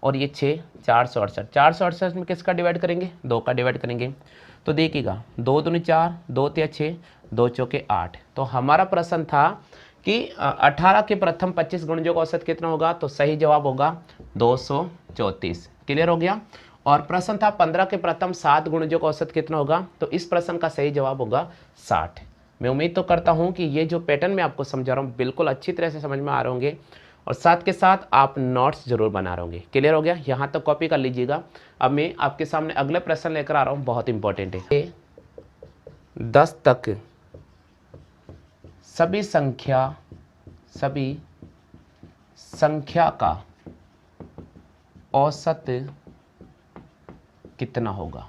और ये 6, 468, 468 में किसका डिवाइड करेंगे? 2 का डिवाइड करेंगे। तो देखिएगा 2 दूनी 4, 2 तिया 6, 2 चौके 8। तो हमारा प्रश्न था कि 18 के प्रथम 25 गुणजों का औसत कितना होगा? तो सही जवाब होगा 234। क्लियर हो गया। और प्रश्न था 15 के प्रथम 7 गुणजों का औसत कितना होगा? तो इस प्रश्न का सही जवाब होगा 60। मैं उम्मीद तो करता हूँ कि ये जो पैटर्न मैं आपको समझा रहा हूँ बिल्कुल अच्छी तरह से समझ में आ रहे होंगे, और साथ के साथ आप नोट्स जरूर बना रहे होंगे। क्लियर हो गया। यहाँ तक कॉपी कर लीजिएगा। अब मैं आपके सामने अगले प्रश्न लेकर आ रहा हूँ, बहुत इंपॉर्टेंट है। 10 तक सभी संख्या का औसत कितना होगा?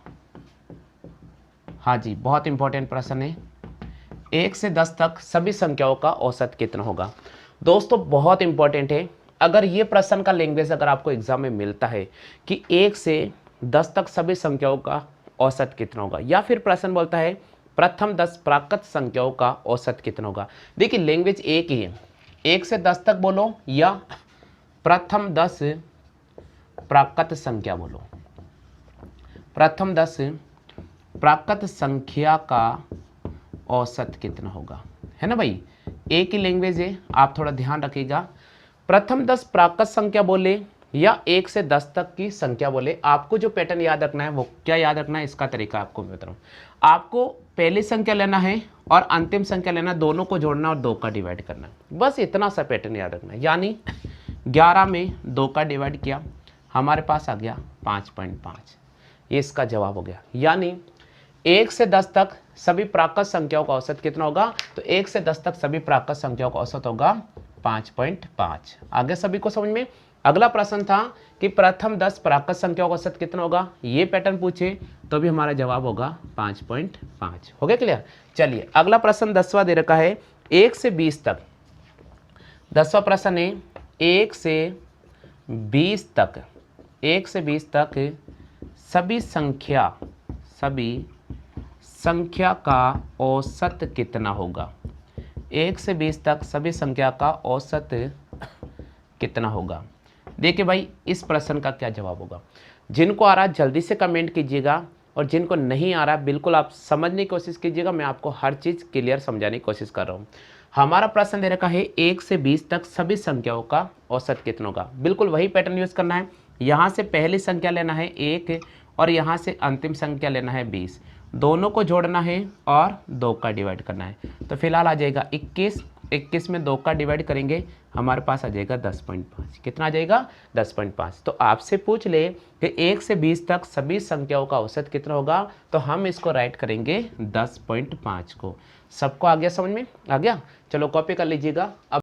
हाँ जी, बहुत इंपॉर्टेंट प्रश्न है। 1 से 10 तक सभी संख्याओं का औसत कितना होगा? दोस्तों बहुत इंपॉर्टेंट है। अगर ये प्रश्न का लैंग्वेज अगर आपको एग्जाम में मिलता है कि 1 से 10 तक सभी संख्याओं का औसत कितना होगा, या फिर प्रश्न बोलता है प्रथम 10 प्राकृत संख्याओं का औसत कितना होगा। देखिए लैंग्वेज एक ही है, 1 से 10 तक बोलो या प्रथम 10 प्राकृत संख्या बोलो। प्रथम 10 प्राकृत संख्या का औसत कितना होगा, है ना भाई। एक ही लैंग्वेज है, आप थोड़ा ध्यान रखिएगा। प्रथम 10 प्राकृत संख्या बोले या 1 से 10 तक की संख्या बोले, आपको जो पैटर्न याद रखना है वो क्या याद रखना है, इसका तरीका आपको मैं बता रहा हूँ। आपको पहली संख्या लेना है और अंतिम संख्या लेना, दोनों को जोड़ना और 2 का डिवाइड करना, बस इतना सा पैटर्न याद रखना है। यानी 11 में 2 का डिवाइड किया, हमारे पास आ गया 5.5। ये इसका जवाब हो गया। यानी 1 से 10 तक सभी प्राकृत संख्याओं का औसत कितना होगा? तो 1 से 10 तक सभी प्राकृत संख्याओं का औसत होगा 5.5। आगे सभी को समझ में? अगला प्रश्न था कि प्रथम 10 प्राकृत संख्याओं का औसत कितना होगा? ये पैटर्न पूछे तो भी हमारा जवाब होगा 5.5। हो गया क्लियर? चलिए अगला प्रश्न 10वां दे रखा है 1 से 20 तक। 10वां प्रश्न है 1 से 20 तक, 1 से 20 तक सभी संख्या का औसत कितना होगा? 1 से 20 तक सभी संख्या का औसत कितना होगा? देखिए भाई इस प्रश्न का क्या जवाब होगा। जिनको आ रहा है जल्दी से कमेंट कीजिएगा, और जिनको नहीं आ रहा बिल्कुल आप समझने की कोशिश कीजिएगा। मैं आपको हर चीज़ क्लियर समझाने की कोशिश कर रहा हूँ। हमारा प्रश्न दे रखा है 1 से 20 तक सभी संख्याओं का औसत कितना होगा। बिल्कुल वही पैटर्न यूज़ करना है। यहाँ से पहली संख्या लेना है 1 और यहाँ से अंतिम संख्या लेना है 20। दोनों को जोड़ना है और 2 का डिवाइड करना है। तो फिलहाल आ जाएगा 21, 21 में 2 का डिवाइड करेंगे हमारे पास आ जाएगा 10.5। कितना आ जाएगा? 10.5। तो आपसे पूछ ले कि 1 से 20 तक सभी संख्याओं का औसत कितना होगा, तो हम इसको राइट करेंगे 10.5 को। सबको आ गया समझ में? आ गया? चलो कॉपी कर लीजिएगा। अब